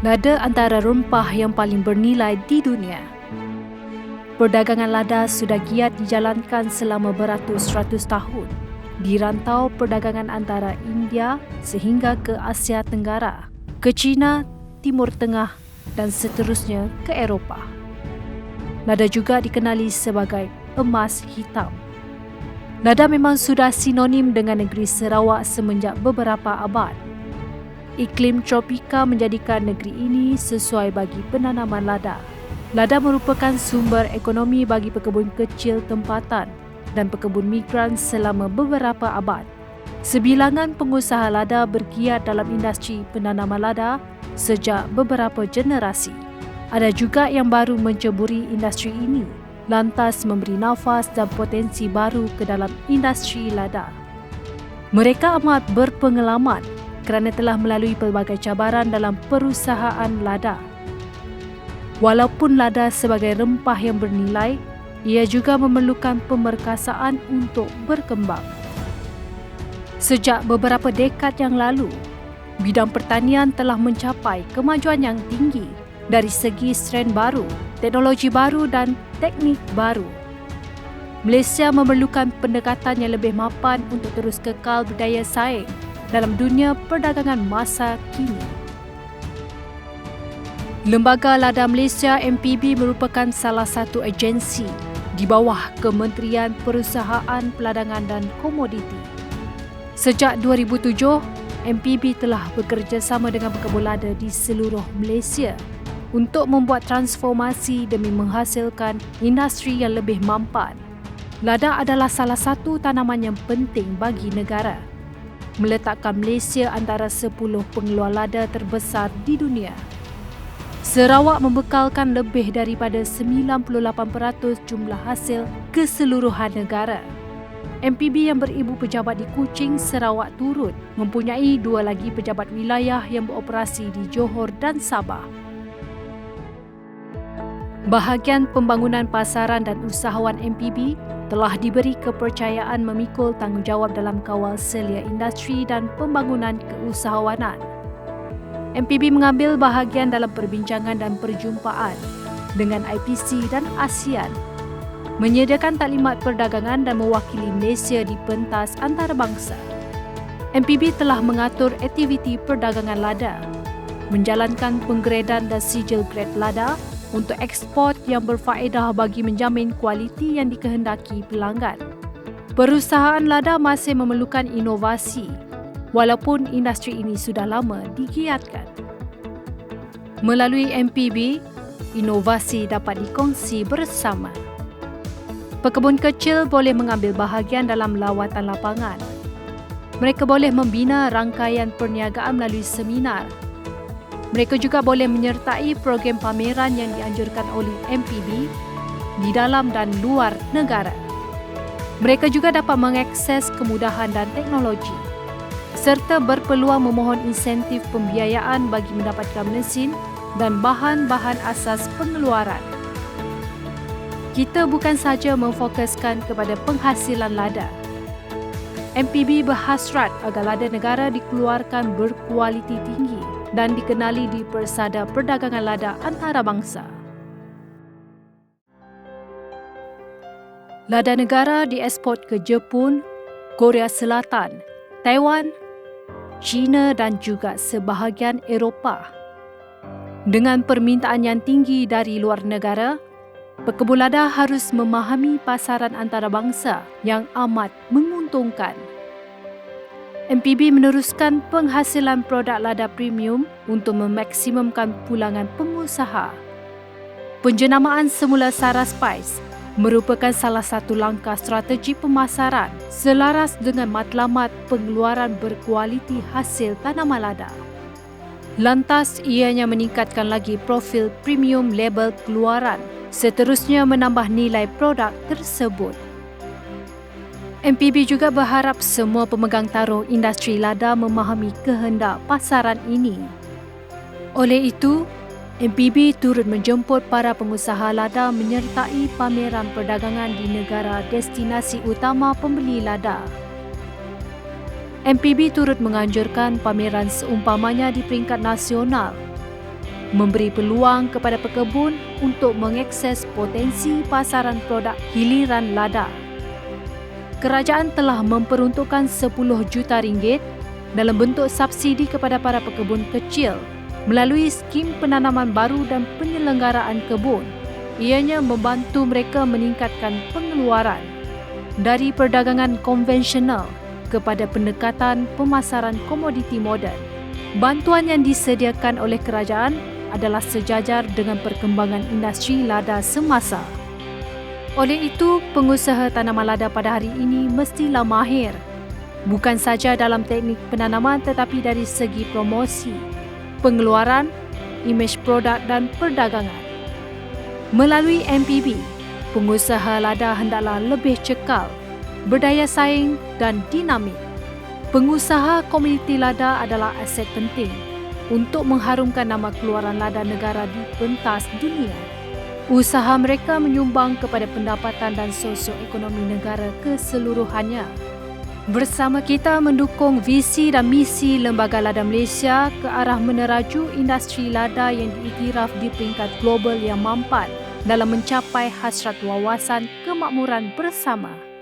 Lada antara rempah yang paling bernilai di dunia. Perdagangan lada sudah giat dijalankan selama beratus-ratus tahun di rantau perdagangan antara India sehingga ke Asia Tenggara, ke China, Timur Tengah dan seterusnya ke Eropah. Lada juga dikenali sebagai emas hitam. Lada memang sudah sinonim dengan negeri Sarawak semenjak beberapa abad. Iklim tropika menjadikan negeri ini sesuai bagi penanaman lada. Lada merupakan sumber ekonomi bagi pekebun kecil tempatan dan pekebun migran selama beberapa abad. Sebilangan pengusaha lada bergiat dalam industri penanaman lada sejak beberapa generasi. Ada juga yang baru menceburi industri ini, lantas memberi nafas dan potensi baru ke dalam industri lada. Mereka amat berpengalaman kerana telah melalui pelbagai cabaran dalam perusahaan lada. Walaupun lada sebagai rempah yang bernilai, ia juga memerlukan pemerkasaan untuk berkembang. Sejak beberapa dekad yang lalu, bidang pertanian telah mencapai kemajuan yang tinggi dari segi strain baru, teknologi baru dan teknik baru. Malaysia memerlukan pendekatan yang lebih mapan untuk terus kekal berdaya saing dalam dunia perdagangan masa kini. Lembaga Lada Malaysia MPB merupakan salah satu agensi di bawah Kementerian Perusahaan Peladangan dan Komoditi. Sejak 2007, MPB telah bekerjasama dengan pekebun lada di seluruh Malaysia untuk membuat transformasi demi menghasilkan industri yang lebih mampan. Lada adalah salah satu tanaman yang penting bagi negara, meletakkan Malaysia antara 10 pengeluar lada terbesar di dunia. Sarawak membekalkan lebih daripada 98% jumlah hasil keseluruhan negara. MPB yang beribu pejabat di Kuching, Sarawak turut mempunyai 2 lagi pejabat wilayah yang beroperasi di Johor dan Sabah. Bahagian pembangunan pasaran dan usahawan MPB telah diberi kepercayaan memikul tanggungjawab dalam kawal selia industri dan pembangunan keusahawanan. MPB mengambil bahagian dalam perbincangan dan perjumpaan dengan IPC dan ASEAN, menyediakan taklimat perdagangan dan mewakili Malaysia di pentas antarabangsa. MPB telah mengatur aktiviti perdagangan lada, menjalankan penggradan dan sijil grade lada untuk ekspor yang berfaedah bagi menjamin kualiti yang dikehendaki pelanggan. Perusahaan lada masih memerlukan inovasi, walaupun industri ini sudah lama digiatkan. Melalui MPB, inovasi dapat dikongsi bersama. Pekebun kecil boleh mengambil bahagian dalam lawatan lapangan. Mereka boleh membina rangkaian perniagaan melalui seminar. Mereka juga boleh menyertai program pameran yang dianjurkan oleh MPB di dalam dan luar negara. Mereka juga dapat mengakses kemudahan dan teknologi, serta berpeluang memohon insentif pembiayaan bagi mendapatkan mesin dan bahan-bahan asas pengeluaran. Kita bukan sahaja memfokuskan kepada penghasilan lada. MPB berhasrat agar lada negara dikeluarkan berkualiti tinggi dan dikenali di Persada Perdagangan Lada Antarabangsa. Lada negara diekspor ke Jepun, Korea Selatan, Taiwan, China dan juga sebahagian Eropah. Dengan permintaan yang tinggi dari luar negara, pekebun lada harus memahami pasaran antarabangsa yang amat menguntungkan. MPB meneruskan penghasilan produk lada premium untuk memaksimumkan pulangan pengusaha. Penjenamaan semula Sara Spice merupakan salah satu langkah strategi pemasaran selaras dengan matlamat pengeluaran berkualiti hasil tanaman lada. Lantas, ianya meningkatkan lagi profil premium label keluaran, seterusnya menambah nilai produk tersebut. MPB juga berharap semua pemegang taruh industri lada memahami kehendak pasaran ini. Oleh itu, MPB turut menjemput para pengusaha lada menyertai pameran perdagangan di negara destinasi utama pembeli lada. MPB turut menganjurkan pameran seumpamanya di peringkat nasional memberi peluang kepada pekebun untuk mengakses potensi pasaran produk hiliran lada. Kerajaan telah memperuntukkan 10 juta ringgit dalam bentuk subsidi kepada para pekebun kecil melalui skim penanaman baru dan penyelenggaraan kebun. Ianya membantu mereka meningkatkan pengeluaran dari perdagangan konvensional kepada pendekatan pemasaran komoditi moden. Bantuan yang disediakan oleh kerajaan adalah sejajar dengan perkembangan industri lada semasa. Oleh itu, pengusaha tanaman lada pada hari ini mestilah mahir, bukan saja dalam teknik penanaman tetapi dari segi promosi, pengeluaran, imej produk dan perdagangan. Melalui MPB, pengusaha lada hendaklah lebih cekal, berdaya saing dan dinamik. Pengusaha komuniti lada adalah aset penting untuk mengharumkan nama keluaran lada negara di pentas dunia. Usaha mereka menyumbang kepada pendapatan dan sosioekonomi negara keseluruhannya. Bersama kita mendukung visi dan misi Lembaga Lada Malaysia ke arah meneraju industri lada yang diiktiraf di peringkat global yang mampan dalam mencapai hasrat wawasan kemakmuran bersama.